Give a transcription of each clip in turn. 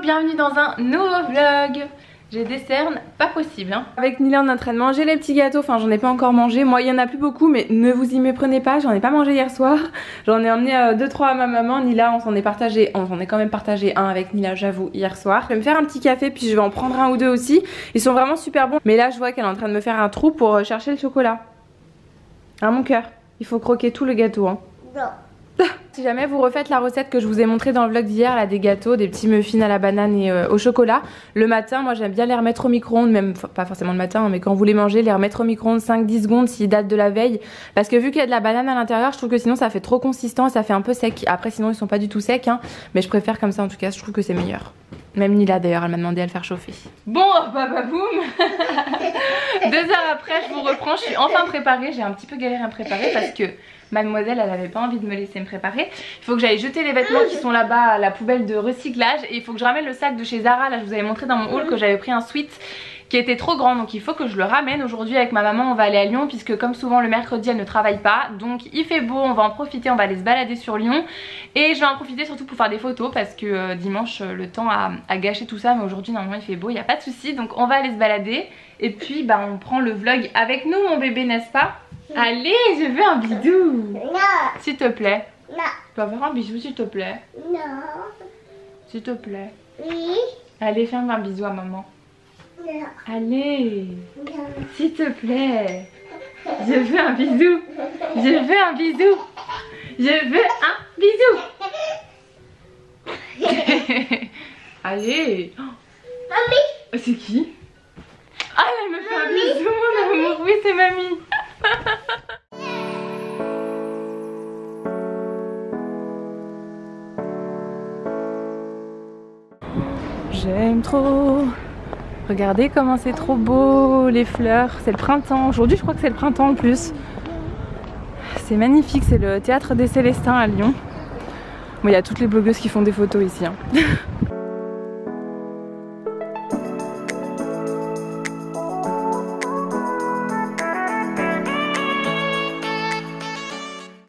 bienvenue dans un nouveau vlog. J'ai des cernes pas possible hein. Avec Nila on est en train de manger les petits gâteaux, enfin j'en ai pas encore mangé. Moi il y en a plus beaucoup mais ne vous y méprenez pas, j'en ai pas mangé hier soir. J'en ai emmené 2-3 à ma maman. Nila on s'en est quand même partagé un avec Nila j'avoue hier soir. Je vais me faire un petit café puis je vais en prendre un ou deux aussi. Ils sont vraiment super bons. Mais là je vois qu'elle est en train de me faire un trou pour chercher le chocolat. Hein mon cœur, il faut croquer tout le gâteau hein. Non. Si jamais vous refaites la recette que je vous ai montrée dans le vlog d'hier, là, des gâteaux, des petits muffins à la banane et au chocolat, le matin, moi j'aime bien les remettre au micro-ondes, même pas forcément le matin, mais quand vous les mangez, les remettre au micro-ondes 5-10 secondes s'ils datent de la veille. Parce que vu qu'il y a de la banane à l'intérieur, je trouve que sinon ça fait trop consistant et ça fait un peu sec. Après, sinon ils sont pas du tout secs, hein, mais je préfère comme ça en tout cas, je trouve que c'est meilleur. Même Nila d'ailleurs, elle m'a demandé à le faire chauffer. Bon, bah boum 2 heures après, je vous reprends, je suis enfin préparée. J'ai un petit peu galéré à me préparer parce que mademoiselle, elle avait pas envie de me laisser me préparer. Il faut que j'aille jeter les vêtements qui sont là-bas à la poubelle de recyclage. Et il faut que je ramène le sac de chez Zara. Là, je vous avais montré dans mon haul que j'avais pris un sweat qui était trop grand, donc il faut que je le ramène. Aujourd'hui avec ma maman on va aller à Lyon puisque comme souvent le mercredi elle ne travaille pas, donc il fait beau, on va en profiter, on va aller se balader sur Lyon et je vais en profiter surtout pour faire des photos parce que dimanche le temps a gâché tout ça, mais aujourd'hui normalement il fait beau, il n'y a pas de souci, donc on va aller se balader et puis bah on prend le vlog avec nous mon bébé, n'est-ce pas? Allez, je veux un bisou. Non. S'il te plaît. Non. Tu vas faire un bisou s'il te plaît? Non. S'il te plaît. Oui. Allez, fais un bisou à maman. Non. Allez, Non. s'il te plaît. Je veux un bisou. Je veux un bisou. Je veux un bisou. Allez. Mamie. C'est qui? Ah, elle me fait un bisou, mon amour. Oui, c'est mamie. J'aime trop. Regardez comment c'est trop beau, les fleurs. C'est le printemps. Aujourd'hui, je crois que c'est le printemps en plus. C'est magnifique. C'est le théâtre des Célestins à Lyon. Bon, il y a toutes les blogueuses qui font des photos ici. Hein.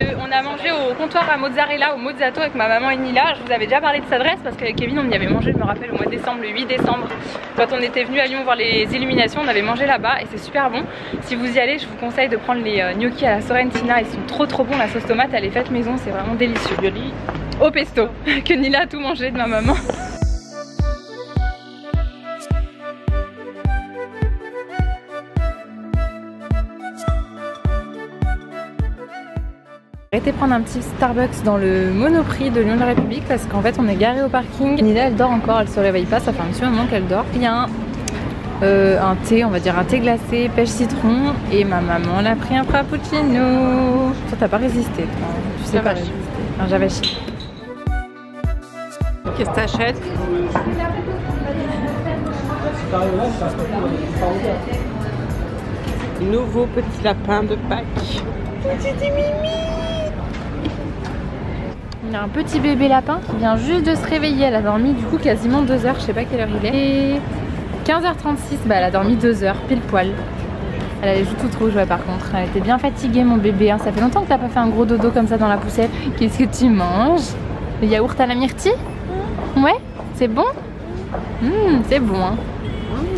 On a mangé au comptoir à mozzarella, au Mozzato avec ma maman et Nila. Je vous avais déjà parlé de cette adresse parce qu'avec Kevin on y avait mangé, je me rappelle, au mois de décembre, le 8 décembre. Quand on était venu à Lyon voir les illuminations, on avait mangé là-bas et c'est super bon. Si vous y allez, je vous conseille de prendre les gnocchis à la Sorrentina, ils sont trop bons. La sauce tomate elle est faite maison, c'est vraiment délicieux. Au pesto, que Nila a tout mangé de ma maman. J'ai été prendre un petit Starbucks dans le Monoprix de Lyon de la République parce qu'en fait on est garé au parking. Nila elle dort encore, elle se réveille pas, ça fait un petit moment qu'elle dort. Il y a un thé, on va dire un thé glacé, pêche citron et ma maman elle a pris un frappuccino. Toi t'as pas résisté, toi. Tu sais pas résister. Enfin, j'avais chié. Qu'est-ce que t'achètes? Nouveau petit lapin de Pâques. Petit Mimi. On a un petit bébé lapin qui vient juste de se réveiller. Elle a dormi du coup quasiment 2 heures. Je sais pas quelle heure il est. Et 15h36, bah elle a dormi 2 heures pile poil. Elle a les joues toutes rouges ouais, par contre. Elle était bien fatiguée mon bébé. Hein. Ça fait longtemps que t'as pas fait un gros dodo comme ça dans la poussette. Qu'est-ce que tu manges? Le yaourt à la myrtille? Ouais, c'est bon. C'est bon hein.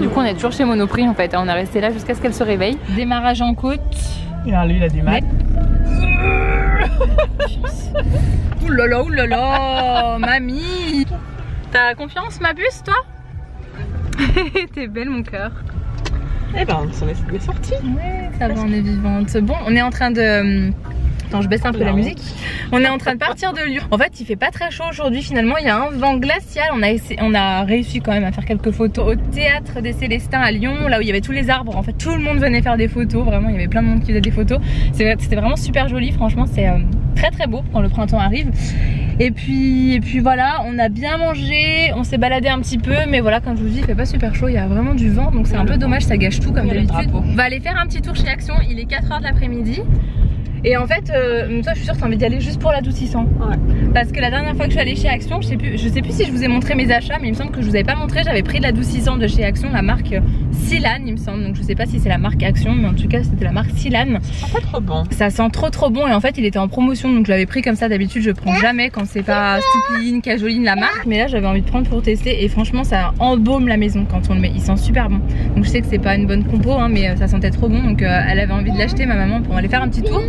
Du coup on est toujours chez Monoprix en fait. On est resté là jusqu'à ce qu'elle se réveille. Démarrage en côte. Alors lui il a du mal. Oulala, mamie. T'as confiance ma puce toi? T'es belle mon cœur. Eh ben on s'en est bien sorti. Ouais, ça va, on est vivante. Bon, on est en train de... Attends, je baisse un peu la musique. On est en train de partir de Lyon. En fait, il fait pas très chaud aujourd'hui finalement. Il y a un vent glacial. On a réussi quand même à faire quelques photos au théâtre des Célestins à Lyon, là où il y avait tous les arbres. En fait, tout le monde venait faire des photos. Vraiment, il y avait plein de monde qui faisait des photos. C'était vraiment super joli. Franchement, c'est très beau quand le printemps arrive. Et puis voilà, on a bien mangé. On s'est baladé un petit peu, mais voilà, comme je vous dis, il fait pas super chaud. Il y a vraiment du vent, donc c'est un peu dommage. Ça gâche tout comme d'habitude. On va aller faire un petit tour chez Action. Il est 4 h de l'après-midi. Et en fait, toi je suis sûre que t'as envie d'y aller juste pour l'adoucissant. Ouais. Parce que la dernière fois que je suis allée chez Action, je sais plus si je vous ai montré mes achats, mais il me semble que je vous avais pas montré. J'avais pris de l'adoucissant de chez Action, la marque Silan il me semble. Donc je sais pas si c'est la marque Action, mais en tout cas c'était la marque Silan. Ça sent pas trop bon. Ça sent trop bon et en fait il était en promotion, donc je l'avais pris comme ça. D'habitude je prends jamais quand c'est pas Stupline, Cajoline la marque, mais là j'avais envie de prendre pour tester et franchement ça embaume la maison quand on le met. Il sent super bon. Donc je sais que c'est pas une bonne compo hein, mais ça sentait trop bon, donc elle avait envie de l'acheter, ma maman, pour aller faire un petit tour.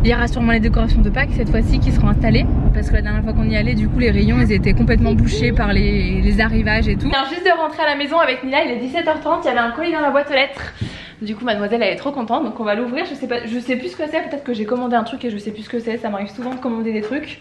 Il y aura sûrement les décorations de Pâques cette fois-ci qui seront installées, parce que la dernière fois qu'on y allait, du coup les rayons ils étaient complètement bouchés par les arrivages et tout. Je viens juste de rentrer à la maison avec Mila, il est 17h30, il y avait un colis dans la boîte aux lettres. Du coup mademoiselle elle est trop contente, donc on va l'ouvrir. Je sais plus ce que c'est, peut-être que j'ai commandé un truc et je sais plus ce que c'est, ça m'arrive souvent de commander des trucs.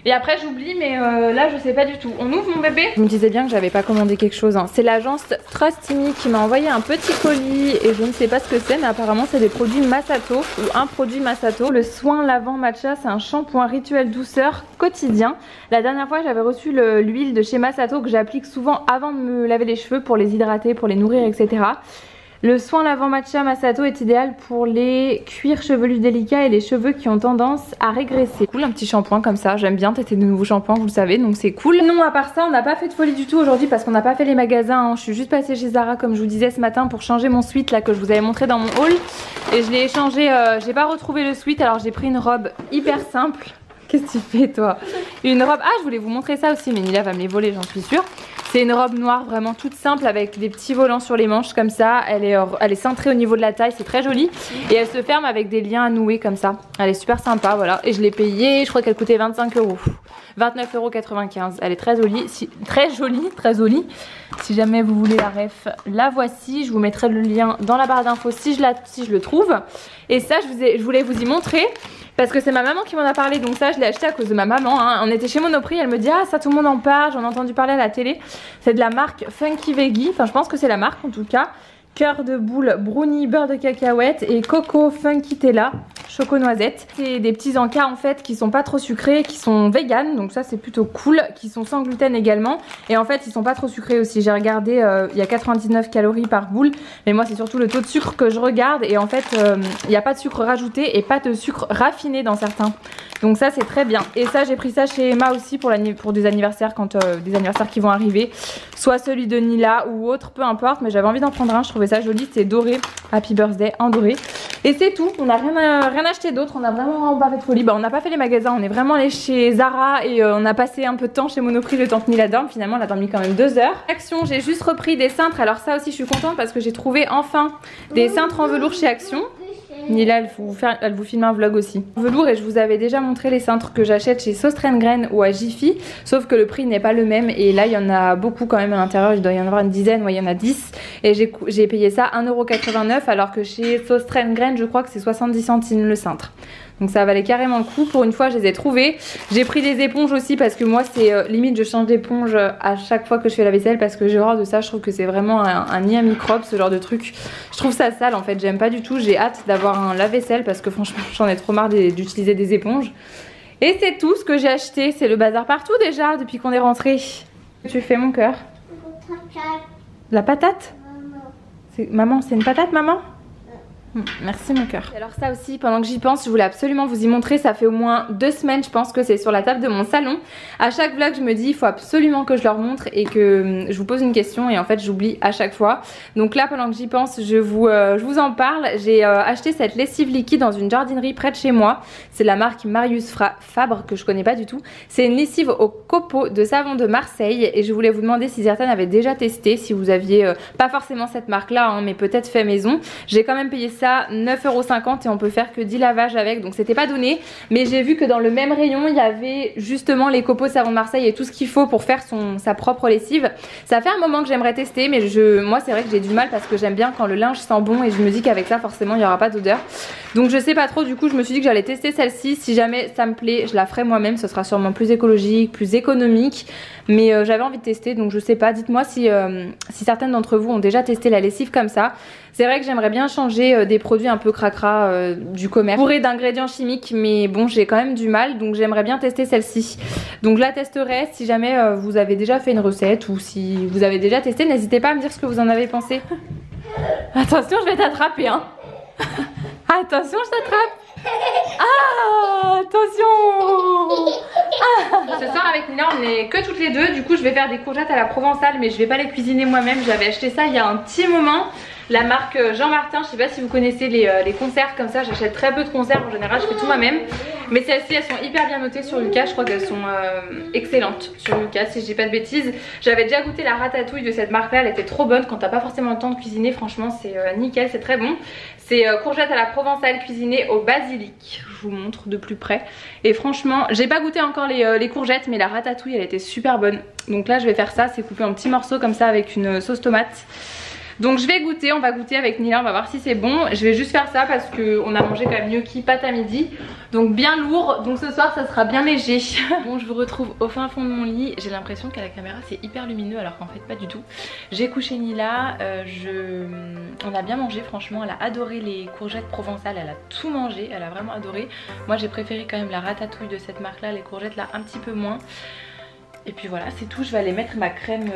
Et après j'oublie, mais là je sais pas du tout. On ouvre mon bébé. Je me disais bien que j'avais pas commandé quelque chose hein. C'est l'agence Trustimi qui m'a envoyé un petit colis et je ne sais pas ce que c'est, mais apparemment c'est des produits Masato ou un produit Masato. Le soin lavant matcha, c'est un shampoing rituel douceur quotidien. La dernière fois j'avais reçu l'huile de chez Masato que j'applique souvent avant de me laver les cheveux pour les hydrater, pour les nourrir, etc. Le soin lavant matcha Masato est idéal pour les cuirs chevelus délicats et les cheveux qui ont tendance à régresser. Cool, un petit shampoing comme ça, j'aime bien tester de nouveaux shampoings, vous le savez, donc c'est cool. Non, à part ça, on n'a pas fait de folie du tout aujourd'hui parce qu'on n'a pas fait les magasins hein. Je suis juste passée chez Zara comme je vous disais ce matin pour changer mon sweat là que je vous avais montré dans mon haul. Et je l'ai échangé, j'ai pas retrouvé le sweat, alors j'ai pris une robe hyper simple. Qu'est-ce que tu fais toi? Une robe, ah je voulais vous montrer ça aussi mais Nila va me les voler j'en suis sûre. C'est une robe noire vraiment toute simple avec des petits volants sur les manches comme ça. Elle est cintrée au niveau de la taille, c'est très joli. Et elle se ferme avec des liens à nouer comme ça. Elle est super sympa, voilà. Et je l'ai payée, je crois qu'elle coûtait 25 €. 29,95 €. Elle est très jolie, très jolie. Si jamais vous voulez la ref, la voici. Je vous mettrai le lien dans la barre d'infos si je le trouve. Et ça, je voulais vous y montrer. Parce que c'est ma maman qui m'en a parlé, donc ça je l'ai acheté à cause de ma maman hein. On était chez Monoprix, elle me dit ah ça tout le monde en parle, j'en ai entendu parler à la télé. C'est de la marque Funky Veggie, enfin je pense que c'est la marque en tout cas. Cœur de boule, brownie, beurre de cacahuète et coco funky tella, choco noisette. C'est des petits encas en fait qui sont pas trop sucrés, qui sont vegan, donc ça c'est plutôt cool, qui sont sans gluten également. Et en fait ils sont pas trop sucrés aussi, j'ai regardé, il y a 99 calories par boule, mais moi c'est surtout le taux de sucre que je regarde et en fait il n'y a pas de sucre rajouté et pas de sucre raffiné dans certains. Donc ça c'est très bien. Et ça j'ai pris ça chez Emma aussi pour des anniversaires, quand des anniversaires qui vont arriver, soit celui de Nila ou autre, peu importe, mais j'avais envie d'en prendre un, je trouvais ça joli, c'est doré, happy birthday en doré. Et c'est tout, on n'a rien acheté d'autre, on a vraiment pas fait de folie. Bah on n'a pas fait les magasins, on est vraiment allé chez Zara et on a passé un peu de temps chez Monoprix le temps que Nila dorme. Finalement elle a dormi quand même 2 heures. Action, j'ai juste repris des cintres, alors ça aussi je suis contente parce que j'ai trouvé enfin des cintres en velours chez Action. Nila elle vous filme un vlog aussi. Velours, et je vous avais déjà montré les cintres que j'achète chez Sostrengren ou à Jiffy, sauf que le prix n'est pas le même et là il y en a beaucoup quand même à l'intérieur, il doit y en avoir une dizaine, ouais il y en a 10 et j'ai payé ça 1,89 € alors que chez Sostrengren je crois que c'est 70 centimes le cintre. Donc ça valait carrément le coup, pour une fois je les ai trouvés. J'ai pris des éponges aussi parce que moi c'est limite je change d'éponge à chaque fois que je fais la vaisselle parce que j'ai horreur de ça, je trouve que c'est vraiment un nid à microbes ce genre de truc. Je trouve ça sale en fait, j'aime pas du tout, j'ai hâte d'avoir un lave-vaisselle parce que franchement j'en ai trop marre d'utiliser des éponges. Et c'est tout ce que j'ai acheté, c'est le bazar partout déjà depuis qu'on est rentré. Tu fais mon cœur? La patate? Maman, c'est une patate maman? Merci mon cœur. Alors ça aussi, pendant que j'y pense, je voulais absolument vous y montrer. Ça fait au moins 2 semaines je pense que c'est sur la table de mon salon. À chaque vlog je me dis il faut absolument que je leur montre et que je vous pose une question et en fait j'oublie à chaque fois. Donc là pendant que j'y pense je vous en parle. J'ai acheté cette lessive liquide dans une jardinerie près de chez moi. C'est la marque Marius Fabre que je connais pas du tout. C'est une lessive au copeaux de savon de Marseille et je voulais vous demander si certaines avaient déjà testé, si vous aviez pas forcément cette marque là hein, mais peut-être fait maison. J'ai quand même payé ça 9,50 € et on peut faire que 10 lavages avec, donc c'était pas donné, mais j'ai vu que dans le même rayon il y avait justement les copeaux savon de Marseille et tout ce qu'il faut pour faire sa propre lessive. Ça fait un moment que j'aimerais tester, mais moi c'est vrai que j'ai du mal parce que j'aime bien quand le linge sent bon et je me dis qu'avec ça forcément il n'y aura pas d'odeur, donc je sais pas trop. Du coup je me suis dit que j'allais tester celle-ci, si jamais ça me plaît je la ferai moi-même, ce sera sûrement plus écologique, plus économique, mais j'avais envie de tester, donc je sais pas, dites-moi si certaines d'entre vous ont déjà testé la lessive comme ça. C'est vrai que j'aimerais bien changer des produits un peu cracra du commerce, bourrés d'ingrédients chimiques, mais bon j'ai quand même du mal, donc j'aimerais bien tester celle-ci. Donc je la testerai, si jamais vous avez déjà fait une recette ou si vous avez déjà testé, n'hésitez pas à me dire ce que vous en avez pensé. Attention je vais t'attraper hein. Attention je t'attrape. Ah, attention. Ce soir avec Nina on est que toutes les deux, du coup je vais faire des courgettes à la provençale mais je vais pas les cuisiner moi-même. J'avais acheté ça il y a un petit moment, la marque Jean Martin, je sais pas si vous connaissez les conserves comme ça. J'achète très peu de conserves en général, je fais tout moi-même. Mais celles-ci elles sont hyper bien notées sur Lucas, je crois qu'elles sont excellentes sur Lucas si je dis pas de bêtises. J'avais déjà goûté la ratatouille de cette marque là, elle était trop bonne quand t'as pas forcément le temps de cuisiner, franchement c'est nickel, c'est très bon. C'est courgettes à la provençale cuisinées au basilic, je vous montre de plus près. Et franchement, j'ai pas goûté encore les courgettes mais la ratatouille elle était super bonne. Donc là je vais faire ça, c'est coupé en petits morceaux comme ça avec une sauce tomate. Donc je vais goûter, on va goûter avec Nila, on va voir si c'est bon. Je vais juste faire ça parce qu'on a mangé quand même gnocchi pâte à midi, donc bien lourd. Donc ce soir ça sera bien léger. Bon, je vous retrouve au fin fond de mon lit. J'ai l'impression qu'à la caméra c'est hyper lumineux alors qu'en fait pas du tout. J'ai couché Nila, on a bien mangé franchement. Elle a adoré les courgettes provençales, elle a tout mangé, elle a vraiment adoré. Moi j'ai préféré quand même la ratatouille de cette marque là, les courgettes là un petit peu moins. Et puis voilà, c'est tout, je vais aller mettre ma crème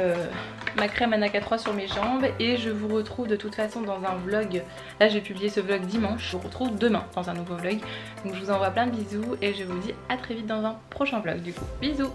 Anaca 3 sur mes jambes et je vous retrouve de toute façon dans un vlog. Là je vais publier ce vlog dimanche, je vous retrouve demain dans un nouveau vlog. Donc je vous envoie plein de bisous et je vous dis à très vite dans un prochain vlog du coup. Bisous.